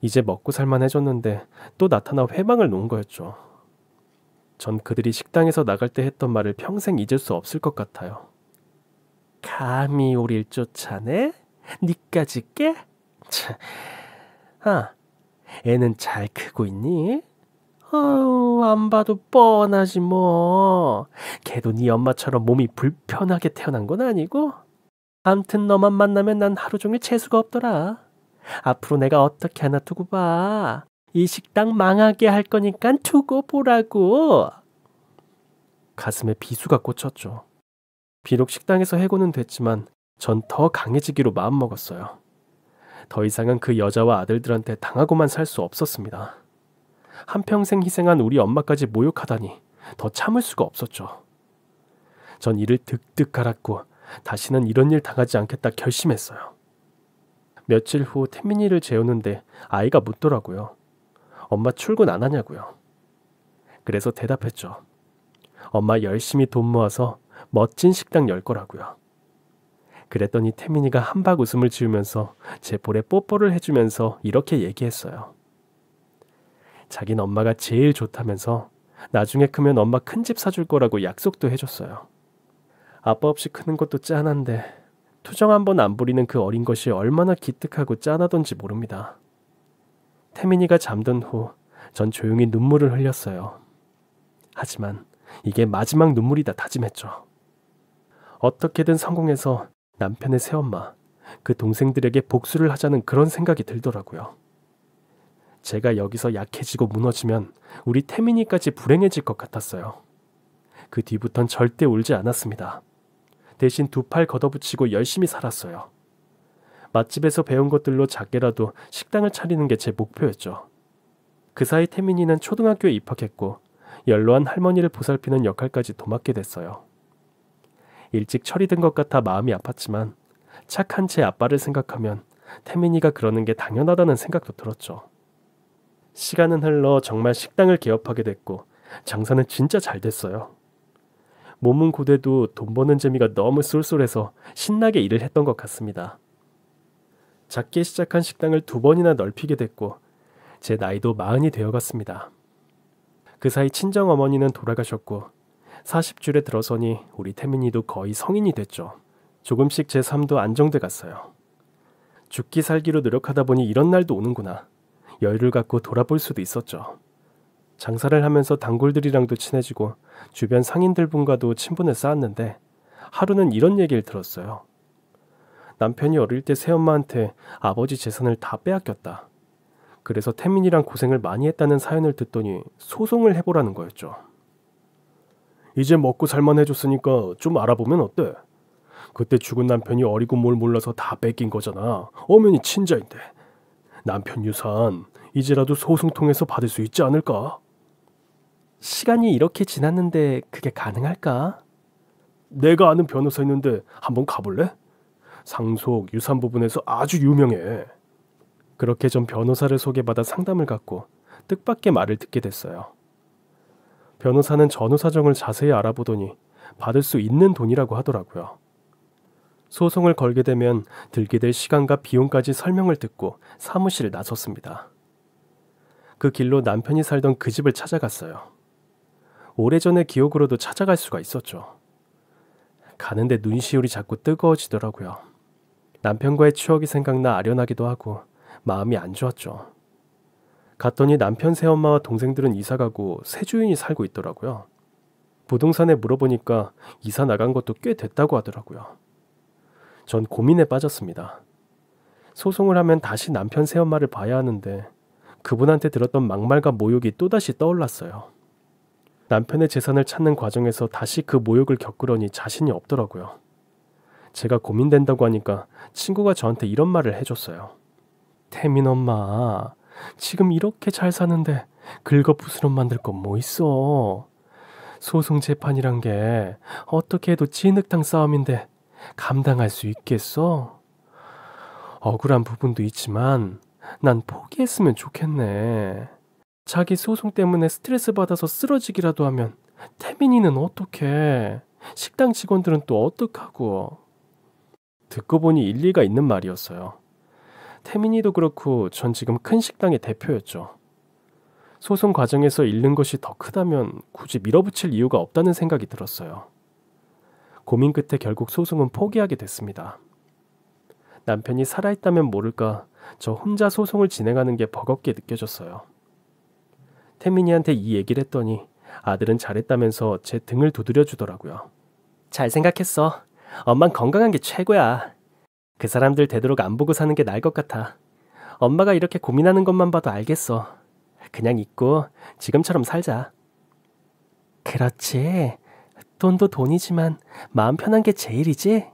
이제 먹고 살만해졌는데 또 나타나 회방을 놓은 거였죠. 전 그들이 식당에서 나갈 때 했던 말을 평생 잊을 수 없을 것 같아요. 감히 우릴 쫓아내? 니까지 깨? 애는 잘 크고 있니? 안 봐도 뻔하지 뭐. 걔도 네 엄마처럼 몸이 불편하게 태어난 건 아니고? 암튼 너만 만나면 난 하루 종일 재수가 없더라. 앞으로 내가 어떻게 하나 두고 봐. 이 식당 망하게 할 거니까 두고 보라고. 가슴에 비수가 꽂혔죠. 비록 식당에서 해고는 됐지만 전 더 강해지기로 마음먹었어요. 더 이상은 그 여자와 아들들한테 당하고만 살 수 없었습니다. 한평생 희생한 우리 엄마까지 모욕하다니 더 참을 수가 없었죠. 전 이를 득득 갈았고 다시는 이런 일 당하지 않겠다 결심했어요. 며칠 후 태민이를 재우는데 아이가 묻더라고요. 엄마 출근 안 하냐고요. 그래서 대답했죠. 엄마 열심히 돈 모아서 멋진 식당 열 거라고요. 그랬더니 태민이가 한박 웃음을 지으면서 제 볼에 뽀뽀를 해주면서 이렇게 얘기했어요. 자긴 엄마가 제일 좋다면서 나중에 크면 엄마 큰 집 사줄 거라고 약속도 해줬어요. 아빠 없이 크는 것도 짠한데 투정 한번 안 부리는 그 어린 것이 얼마나 기특하고 짠하던지 모릅니다. 태민이가 잠든 후 전 조용히 눈물을 흘렸어요. 하지만 이게 마지막 눈물이다 다짐했죠. 어떻게든 성공해서 남편의 새엄마, 그 동생들에게 복수를 하자는 그런 생각이 들더라고요. 제가 여기서 약해지고 무너지면 우리 태민이까지 불행해질 것 같았어요. 그 뒤부턴 절대 울지 않았습니다. 대신 두 팔 걷어붙이고 열심히 살았어요. 맛집에서 배운 것들로 작게라도 식당을 차리는 게 제 목표였죠. 그 사이 태민이는 초등학교에 입학했고 연로한 할머니를 보살피는 역할까지 도맡게 됐어요. 일찍 처리된 것 같아 마음이 아팠지만 착한 제 아빠를 생각하면 태민이가 그러는 게 당연하다는 생각도 들었죠. 시간은 흘러 정말 식당을 개업하게 됐고 장사는 진짜 잘 됐어요. 몸은 고돼도 돈 버는 재미가 너무 쏠쏠해서 신나게 일을 했던 것 같습니다. 작게 시작한 식당을 2번이나 넓히게 됐고 제 나이도 40이 되어갔습니다. 그 사이 친정어머니는 돌아가셨고 40줄에 들어서니 우리 태민이도 거의 성인이 됐죠. 조금씩 제 삶도 안정돼 갔어요. 죽기 살기로 노력하다 보니 이런 날도 오는구나. 여유를 갖고 돌아볼 수도 있었죠. 장사를 하면서 단골들이랑도 친해지고 주변 상인들분과도 친분을 쌓았는데 하루는 이런 얘기를 들었어요. 남편이 어릴 때 새엄마한테 아버지 재산을 다 빼앗겼다. 그래서 태민이랑 고생을 많이 했다는 사연을 듣더니 소송을 해보라는 거였죠. 이제 먹고 살만 해줬으니까 좀 알아보면 어때? 그때 죽은 남편이 어리고 뭘 몰라서 다 뺏긴 거잖아. 엄연히 친자인데. 남편 유산 이제라도 소송 통해서 받을 수 있지 않을까? 시간이 이렇게 지났는데 그게 가능할까? 내가 아는 변호사 있는데 한번 가볼래? 상속, 유산 부분에서 아주 유명해. 그렇게 전 변호사를 소개받아 상담을 갖고 뜻밖의 말을 듣게 됐어요. 변호사는 전후 사정을 자세히 알아보더니 받을 수 있는 돈이라고 하더라고요. 소송을 걸게 되면 들게 될 시간과 비용까지 설명을 듣고 사무실에 나섰습니다. 그 길로 남편이 살던 그 집을 찾아갔어요. 오래전의 기억으로도 찾아갈 수가 있었죠. 가는데 눈시울이 자꾸 뜨거워지더라고요. 남편과의 추억이 생각나 아련하기도 하고 마음이 안 좋았죠. 갔더니 남편 새엄마와 동생들은 이사가고 새 주인이 살고 있더라고요. 부동산에 물어보니까 이사 나간 것도 꽤 됐다고 하더라고요. 전 고민에 빠졌습니다. 소송을 하면 다시 남편 새엄마를 봐야 하는데 그분한테 들었던 막말과 모욕이 또다시 떠올랐어요. 남편의 재산을 찾는 과정에서 다시 그 모욕을 겪으려니 자신이 없더라고요. 제가 고민된다고 하니까 친구가 저한테 이런 말을 해줬어요. 태민 엄마, 지금 이렇게 잘 사는데 긁어부스럼 만들 건 뭐 있어. 소송 재판이란 게 어떻게 해도 진흙탕 싸움인데 감당할 수 있겠어? 억울한 부분도 있지만 난 포기했으면 좋겠네. 자기 소송 때문에 스트레스 받아서 쓰러지기라도 하면 태민이는 어떡해? 식당 직원들은 또 어떡하고? 듣고 보니 일리가 있는 말이었어요. 태민이도 그렇고 전 지금 큰 식당의 대표였죠. 소송 과정에서 잃는 것이 더 크다면 굳이 밀어붙일 이유가 없다는 생각이 들었어요. 고민 끝에 결국 소송은 포기하게 됐습니다. 남편이 살아있다면 모를까 저 혼자 소송을 진행하는 게 버겁게 느껴졌어요. 태민이한테 이 얘기를 했더니 아들은 잘했다면서 제 등을 두드려 주더라고요. 잘 생각했어. 엄만 건강한 게 최고야. 그 사람들 되도록 안 보고 사는 게 나을 것 같아. 엄마가 이렇게 고민하는 것만 봐도 알겠어. 그냥 잊고 지금처럼 살자. 그렇지. 돈도 돈이지만 마음 편한 게 제일이지?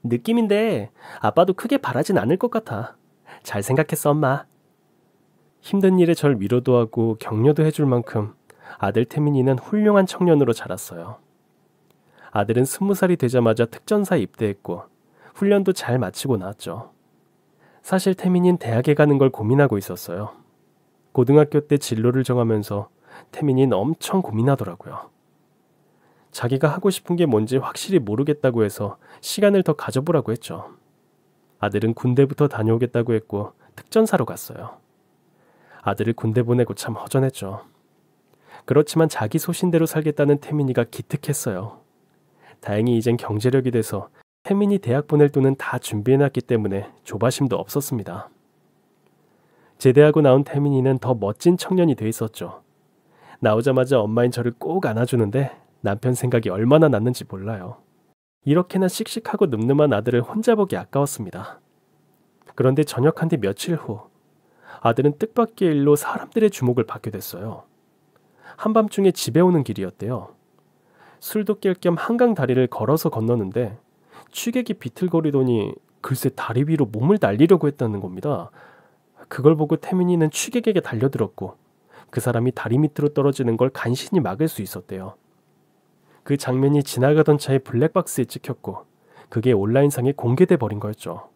느낌인데 아빠도 크게 바라진 않을 것 같아. 잘 생각했어, 엄마. 힘든 일에 절 위로도 하고 격려도 해줄 만큼 아들 태민이는 훌륭한 청년으로 자랐어요. 아들은 20살이 되자마자 특전사에 입대했고 훈련도 잘 마치고 나왔죠. 사실 태민이는 대학에 가는 걸 고민하고 있었어요. 고등학교 때 진로를 정하면서 태민이는 엄청 고민하더라고요. 자기가 하고 싶은 게 뭔지 확실히 모르겠다고 해서 시간을 더 가져보라고 했죠. 아들은 군대부터 다녀오겠다고 했고 특전사로 갔어요. 아들을 군대 보내고 참 허전했죠. 그렇지만 자기 소신대로 살겠다는 태민이가 기특했어요. 다행히 이젠 경제력이 돼서 태민이 대학 보낼 돈은 다 준비해놨기 때문에 조바심도 없었습니다. 제대하고 나온 태민이는 더 멋진 청년이 돼 있었죠. 나오자마자 엄마인 저를 꼭 안아주는데 남편 생각이 얼마나 났는지 몰라요. 이렇게나 씩씩하고 늠름한 아들을 혼자 보기 아까웠습니다. 그런데 전역한 뒤 며칠 후 아들은 뜻밖의 일로 사람들의 주목을 받게 됐어요. 한밤중에 집에 오는 길이었대요. 술도 깰 겸 한강 다리를 걸어서 건너는데 취객이 비틀거리더니 글쎄 다리 위로 몸을 날리려고 했다는 겁니다. 그걸 보고 태민이는 취객에게 달려들었고 그 사람이 다리 밑으로 떨어지는 걸 간신히 막을 수 있었대요. 그 장면이 지나가던 차의 블랙박스에 찍혔고 그게 온라인상에 공개돼 버린 거였죠.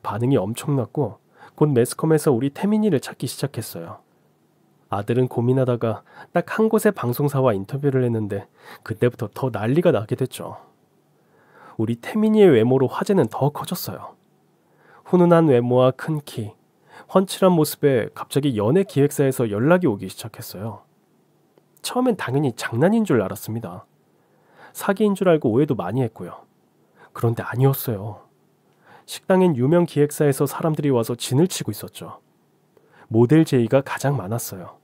반응이 엄청났고 곧 매스컴에서 우리 태민이를 찾기 시작했어요. 아들은 고민하다가 딱 한 곳의 방송사와 인터뷰를 했는데 그때부터 더 난리가 나게 됐죠. 우리 태민이의 외모로 화제는 더 커졌어요. 훈훈한 외모와 큰 키, 훤칠한 모습에 갑자기 연예 기획사에서 연락이 오기 시작했어요. 처음엔 당연히 장난인 줄 알았습니다. 사기인 줄 알고 오해도 많이 했고요. 그런데 아니었어요. 식당엔 유명 기획사에서 사람들이 와서 진을 치고 있었죠. 모델 제의가 가장 많았어요.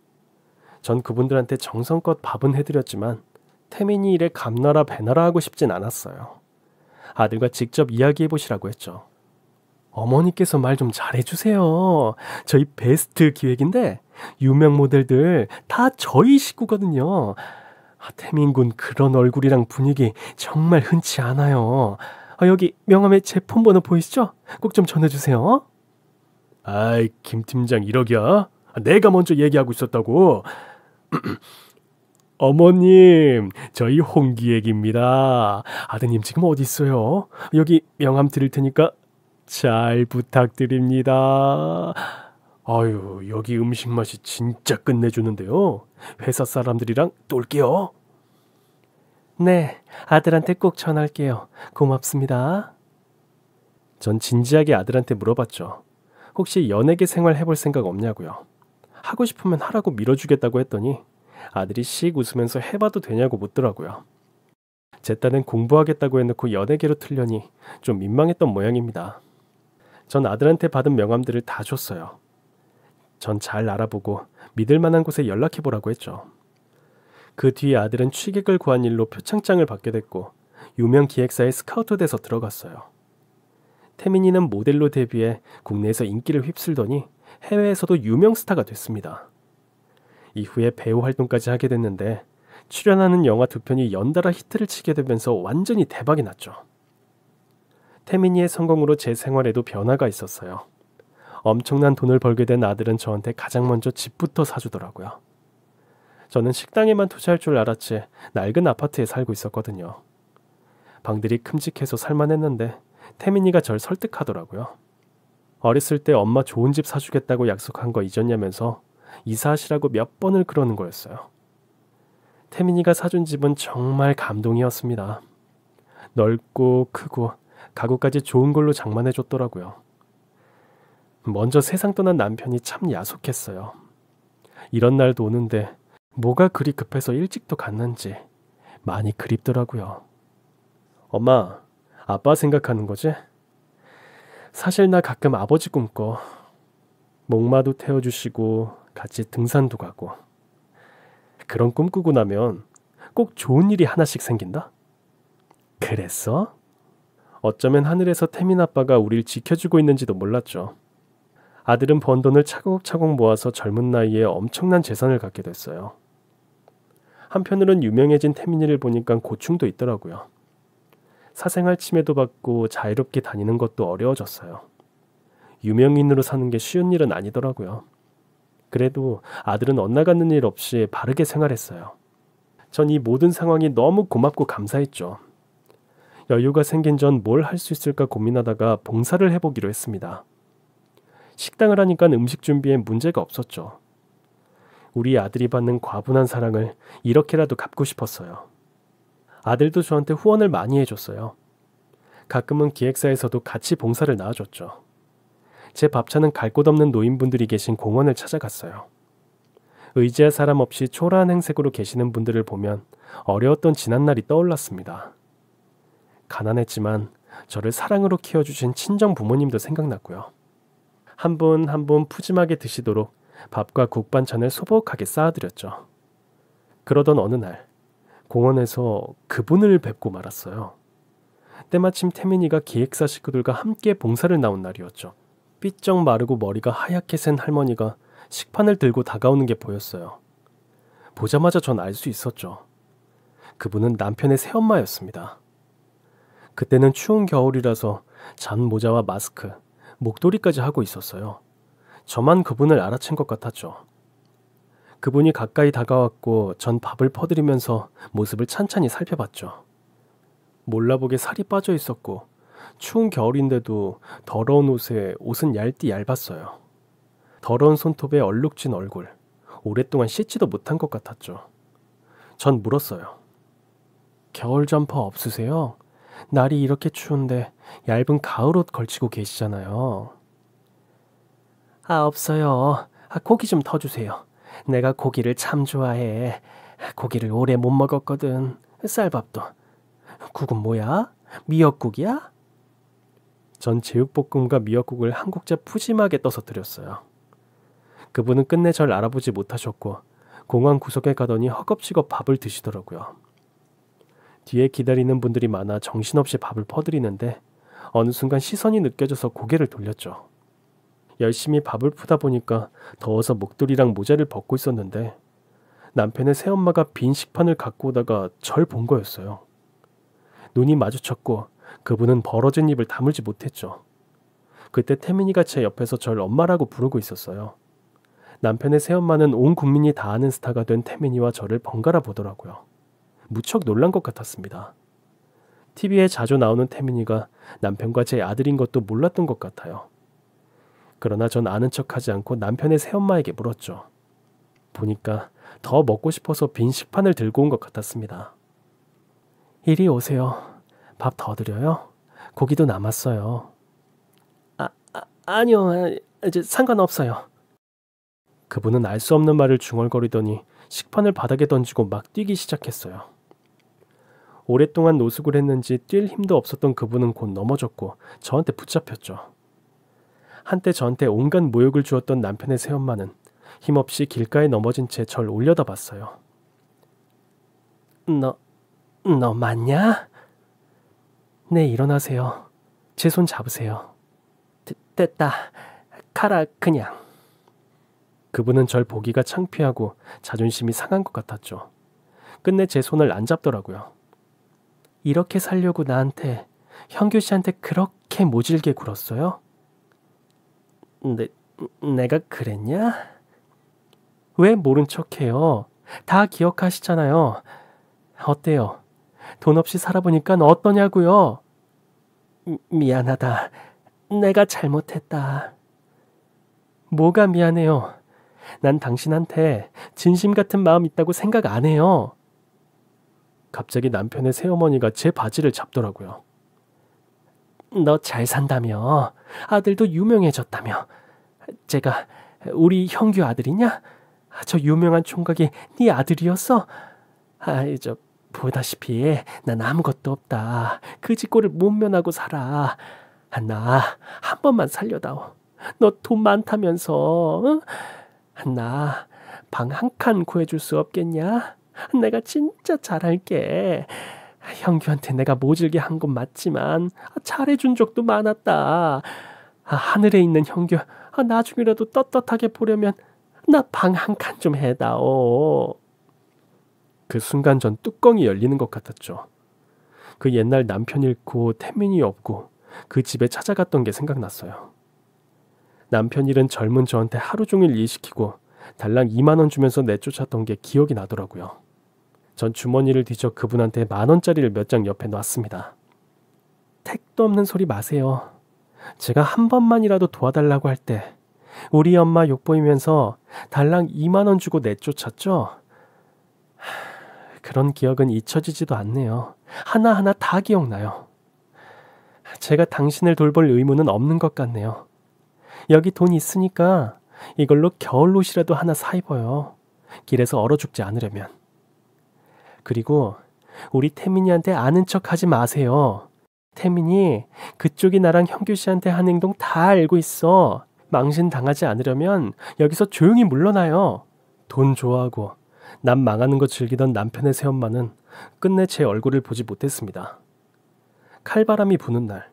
전 그분들한테 정성껏 밥은 해드렸지만 태민이 일에 감나라 배나라 하고 싶진 않았어요. 아들과 직접 이야기해보시라고 했죠. 어머니께서 말 좀 잘해주세요. 저희 베스트 기획인데 유명 모델들 다 저희 식구거든요. 태민군 그런 얼굴이랑 분위기 정말 흔치 않아요. 여기 명함에 제 폰번호 보이시죠? 꼭 좀 전해주세요. 아이, 김 팀장 이러기야? 내가 먼저 얘기하고 있었다고. 어머님, 저희 홍기획입니다. 아드님 지금 어디 있어요? 여기 명함 드릴 테니까 잘 부탁드립니다. 아유, 여기 음식 맛이 진짜 끝내주는데요. 회사 사람들이랑 똘게요. 네, 아들한테 꼭 전할게요. 고맙습니다. 전 진지하게 아들한테 물어봤죠. 혹시 연예계 생활 해볼 생각 없냐고요. 하고 싶으면 하라고 밀어주겠다고 했더니 아들이 씩 웃으면서 해봐도 되냐고 묻더라고요. 제 딴엔 공부하겠다고 해놓고 연예계로 틀려니 좀 민망했던 모양입니다. 전 아들한테 받은 명함들을 다 줬어요. 전 잘 알아보고 믿을 만한 곳에 연락해보라고 했죠. 그 뒤에 아들은 취직을 구한 일로 표창장을 받게 됐고 유명 기획사에 스카우트 돼서 들어갔어요. 태민이는 모델로 데뷔해 국내에서 인기를 휩쓸더니 해외에서도 유명 스타가 됐습니다. 이후에 배우 활동까지 하게 됐는데 출연하는 영화 2편이 연달아 히트를 치게 되면서 완전히 대박이 났죠. 태민이의 성공으로 제 생활에도 변화가 있었어요. 엄청난 돈을 벌게 된 아들은 저한테 가장 먼저 집부터 사주더라고요. 저는 식당에만 투자할 줄 알았지 낡은 아파트에 살고 있었거든요. 방들이 큼직해서 살만했는데 태민이가 절 설득하더라고요. 어렸을 때 엄마 좋은 집 사주겠다고 약속한 거 잊었냐면서 이사하시라고 몇 번을 그러는 거였어요. 태민이가 사준 집은 정말 감동이었습니다. 넓고 크고 가구까지 좋은 걸로 장만해줬더라고요. 먼저 세상 떠난 남편이 참 야속했어요. 이런 날도 오는데 뭐가 그리 급해서 일찍도 갔는지 많이 그립더라고요. 엄마, 아빠 생각하는 거지? 사실 나 가끔 아버지 꿈꿔. 목마도 태워주시고 같이 등산도 가고. 그런 꿈 꾸고 나면 꼭 좋은 일이 하나씩 생긴다? 그랬어? 어쩌면 하늘에서 태민 아빠가 우릴 지켜주고 있는지도 몰랐죠. 아들은 번 돈을 차곡차곡 모아서 젊은 나이에 엄청난 재산을 갖게 됐어요. 한편으론 유명해진 태민이를 보니까 고충도 있더라고요. 사생활 침해도 받고 자유롭게 다니는 것도 어려워졌어요. 유명인으로 사는 게 쉬운 일은 아니더라고요. 그래도 아들은 엇나가는 일 없이 바르게 생활했어요. 전 이 모든 상황이 너무 고맙고 감사했죠. 여유가 생긴 전 뭘 할 수 있을까 고민하다가 봉사를 해보기로 했습니다. 식당을 하니까 음식 준비에 문제가 없었죠. 우리 아들이 받는 과분한 사랑을 이렇게라도 갚고 싶었어요. 아들도 저한테 후원을 많이 해줬어요. 가끔은 기획사에서도 같이 봉사를 나와줬죠. 제 밥차는 갈 곳 없는 노인분들이 계신 공원을 찾아갔어요. 의지할 사람 없이 초라한 행색으로 계시는 분들을 보면 어려웠던 지난날이 떠올랐습니다. 가난했지만 저를 사랑으로 키워주신 친정 부모님도 생각났고요. 한 분 한 분 푸짐하게 드시도록 밥과 국 반찬을 소복하게 쌓아드렸죠. 그러던 어느 날 공원에서 그분을 뵙고 말았어요. 때마침 태민이가 기획사 식구들과 함께 봉사를 나온 날이었죠. 삐쩍 마르고 머리가 하얗게 센 할머니가 식판을 들고 다가오는 게 보였어요. 보자마자 전 알 수 있었죠. 그분은 남편의 새엄마였습니다. 그때는 추운 겨울이라서 잠 모자와 마스크, 목도리까지 하고 있었어요. 저만 그분을 알아챈 것 같았죠. 그분이 가까이 다가왔고 전 밥을 퍼드리면서 모습을 찬찬히 살펴봤죠. 몰라보게 살이 빠져 있었고 추운 겨울인데도 더러운 옷에 옷은 얇았어요. 더러운 손톱에 얼룩진 얼굴, 오랫동안 씻지도 못한 것 같았죠. 전 물었어요. 겨울 점퍼 없으세요? 날이 이렇게 추운데 얇은 가을옷 걸치고 계시잖아요. 없어요. 고기 좀 더 주세요. 내가 고기를 참 좋아해. 고기를 오래 못 먹었거든. 쌀밥도. 국은 뭐야? 미역국이야? 전 제육볶음과 미역국을 한 국자 푸짐하게 떠서 드렸어요. 그분은 끝내 절 알아보지 못하셨고 공항 구석에 가더니 허겁지겁 밥을 드시더라고요. 뒤에 기다리는 분들이 많아 정신없이 밥을 퍼드리는데 어느 순간 시선이 느껴져서 고개를 돌렸죠. 열심히 밥을 푸다 보니까 더워서 목도리랑 모자를 벗고 있었는데 남편의 새엄마가 빈 식판을 갖고 오다가 절 본 거였어요. 눈이 마주쳤고 그분은 벌어진 입을 다물지 못했죠. 그때 태민이가 제 옆에서 절 엄마라고 부르고 있었어요. 남편의 새엄마는 온 국민이 다 아는 스타가 된 태민이와 저를 번갈아 보더라고요. 무척 놀란 것 같았습니다. TV에 자주 나오는 태민이가 남편과 제 아들인 것도 몰랐던 것 같아요. 그러나 전 아는 척하지 않고 남편의 새엄마에게 물었죠. 보니까 더 먹고 싶어서 빈 식판을 들고 온 것 같았습니다. 이리 오세요. 밥 더 드려요? 고기도 남았어요. 아니요. 이제 상관없어요. 그분은 알 수 없는 말을 중얼거리더니 식판을 바닥에 던지고 막 뛰기 시작했어요. 오랫동안 노숙을 했는지 뛸 힘도 없었던 그분은 곧 넘어졌고 저한테 붙잡혔죠. 한때 저한테 온갖 모욕을 주었던 남편의 새엄마는 힘없이 길가에 넘어진 채 절 올려다봤어요. 너 맞냐? 네, 일어나세요. 제 손 잡으세요. 됐다. 가라 그냥. 그분은 절 보기가 창피하고 자존심이 상한 것 같았죠. 끝내 제 손을 안 잡더라고요. 이렇게 살려고 나한테, 형규 씨한테 그렇게 모질게 굴었어요? 내가 그랬냐? 왜 모른 척해요? 다 기억하시잖아요. 어때요? 돈 없이 살아보니까 어떠냐고요? 미안하다. 내가 잘못했다. 뭐가 미안해요? 난 당신한테 진심 같은 마음 있다고 생각 안 해요. 갑자기 남편의 새어머니가 제 바지를 잡더라고요. 너 잘 산다며? 아들도 유명해졌다며? 제가 우리 형규 아들이냐? 저 유명한 총각이 네 아들이었어? 보다시피 난 아무것도 없다. 그 짓꼴을 못 면하고 살아. 나 한 번만 살려다오. 너 돈 많다면서. 응? 나 방 한 칸 구해줄 수 없겠냐? 내가 진짜 잘할게. 형규한테 내가 모질게 한 건 맞지만 잘해준 적도 많았다. 하늘에 있는 형규 나중이라도 떳떳하게 보려면 나 방 한 칸 좀 해다오. 그 순간 전 뚜껑이 열리는 것 같았죠. 그 옛날 남편 잃고 태민이 없고 그 집에 찾아갔던 게 생각났어요. 남편 잃은 젊은 저한테 하루 종일 일 시키고 달랑 2만 원 주면서 내쫓았던 게 기억이 나더라고요. 전 주머니를 뒤져 그분한테 10,000원짜리를 몇 장 옆에 놨습니다. 택도 없는 소리 마세요. 제가 한 번만이라도 도와달라고 할 때 우리 엄마 욕보이면서 달랑 2만 원 주고 내쫓았죠? 그런 기억은 잊혀지지도 않네요. 하나하나 다 기억나요. 제가 당신을 돌볼 의무는 없는 것 같네요. 여기 돈 있으니까 이걸로 겨울옷이라도 하나 사 입어요. 길에서 얼어 죽지 않으려면. 그리고 우리 태민이한테 아는 척 하지 마세요. 태민이 그쪽이 나랑 형규 씨한테 한 행동 다 알고 있어. 망신 당하지 않으려면 여기서 조용히 물러나요. 돈 좋아하고 남 망하는 거 즐기던 남편의 새엄마는 끝내 제 얼굴을 보지 못했습니다. 칼바람이 부는 날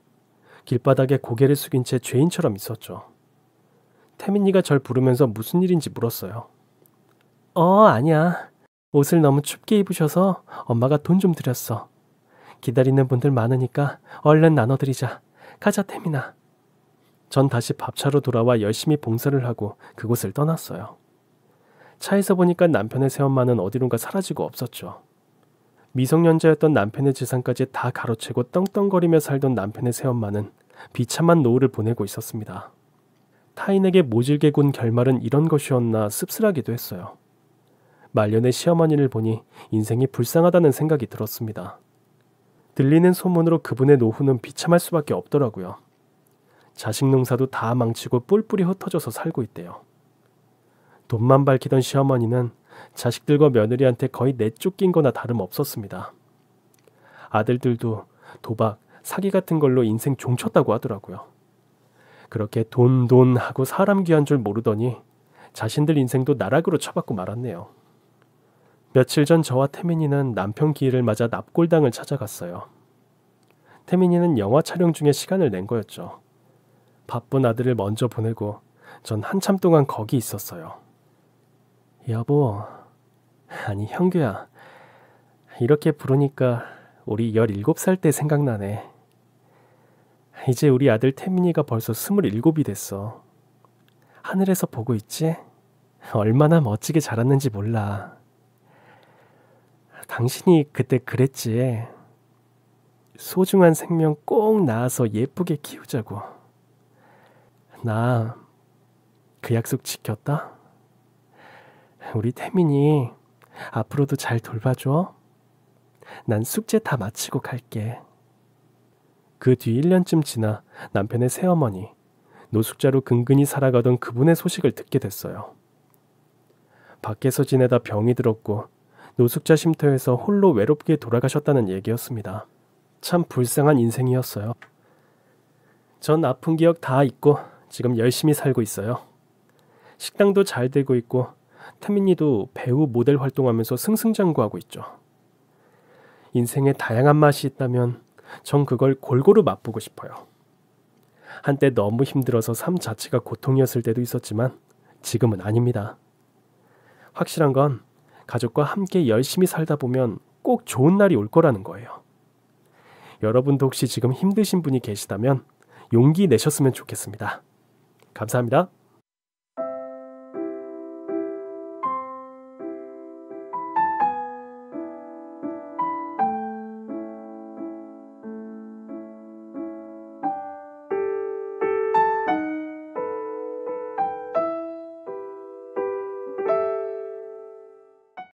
길바닥에 고개를 숙인 채 죄인처럼 있었죠. 태민이가 절 부르면서 무슨 일인지 물었어요. 아니야. 옷을 너무 춥게 입으셔서 엄마가 돈 좀 드렸어. 기다리는 분들 많으니까 얼른 나눠드리자. 가자 태민아. 전 다시 밥차로 돌아와 열심히 봉사를 하고 그곳을 떠났어요. 차에서 보니까 남편의 새엄마는 어디론가 사라지고 없었죠. 미성년자였던 남편의 재산까지 다 가로채고 떵떵거리며 살던 남편의 새엄마는 비참한 노후를 보내고 있었습니다. 타인에게 모질게 군 결말은 이런 것이었나 씁쓸하기도 했어요. 말년의 시어머니를 보니 인생이 불쌍하다는 생각이 들었습니다. 들리는 소문으로 그분의 노후는 비참할 수밖에 없더라고요. 자식 농사도 다 망치고 뿔뿔이 흩어져서 살고 있대요. 돈만 밝히던 시어머니는 자식들과 며느리한테 거의 내쫓긴 거나 다름없었습니다. 아들들도 도박, 사기 같은 걸로 인생 종쳤다고 하더라고요. 그렇게 돈 하고 사람 귀한 줄 모르더니 자신들 인생도 나락으로 처박고 말았네요. 며칠 전 저와 태민이는 남편 기일을 맞아 납골당을 찾아갔어요. 태민이는 영화 촬영 중에 시간을 낸 거였죠. 바쁜 아들을 먼저 보내고 전 한참 동안 거기 있었어요. 여보, 아니 형규야, 이렇게 부르니까 우리 17살 때 생각나네. 이제 우리 아들 태민이가 벌써 27이 됐어. 하늘에서 보고 있지? 얼마나 멋지게 자랐는지 몰라. 당신이 그때 그랬지. 소중한 생명 꼭 낳아서 예쁘게 키우자고. 나 그 약속 지켰다? 우리 태민이 앞으로도 잘 돌봐줘. 난 숙제 다 마치고 갈게. 그 뒤 1년쯤 지나 남편의 새어머니, 노숙자로 근근히 살아가던 그분의 소식을 듣게 됐어요. 밖에서 지내다 병이 들었고 노숙자 쉼터에서 홀로 외롭게 돌아가셨다는 얘기였습니다. 참 불쌍한 인생이었어요. 전 아픈 기억 다 잊고 지금 열심히 살고 있어요. 식당도 잘 되고 있고 태민이도 배우 모델 활동하면서 승승장구하고 있죠. 인생에 다양한 맛이 있다면 전 그걸 골고루 맛보고 싶어요. 한때 너무 힘들어서 삶 자체가 고통이었을 때도 있었지만 지금은 아닙니다. 확실한 건 가족과 함께 열심히 살다 보면 꼭 좋은 날이 올 거라는 거예요. 여러분도 혹시 지금 힘드신 분이 계시다면 용기 내셨으면 좋겠습니다. 감사합니다.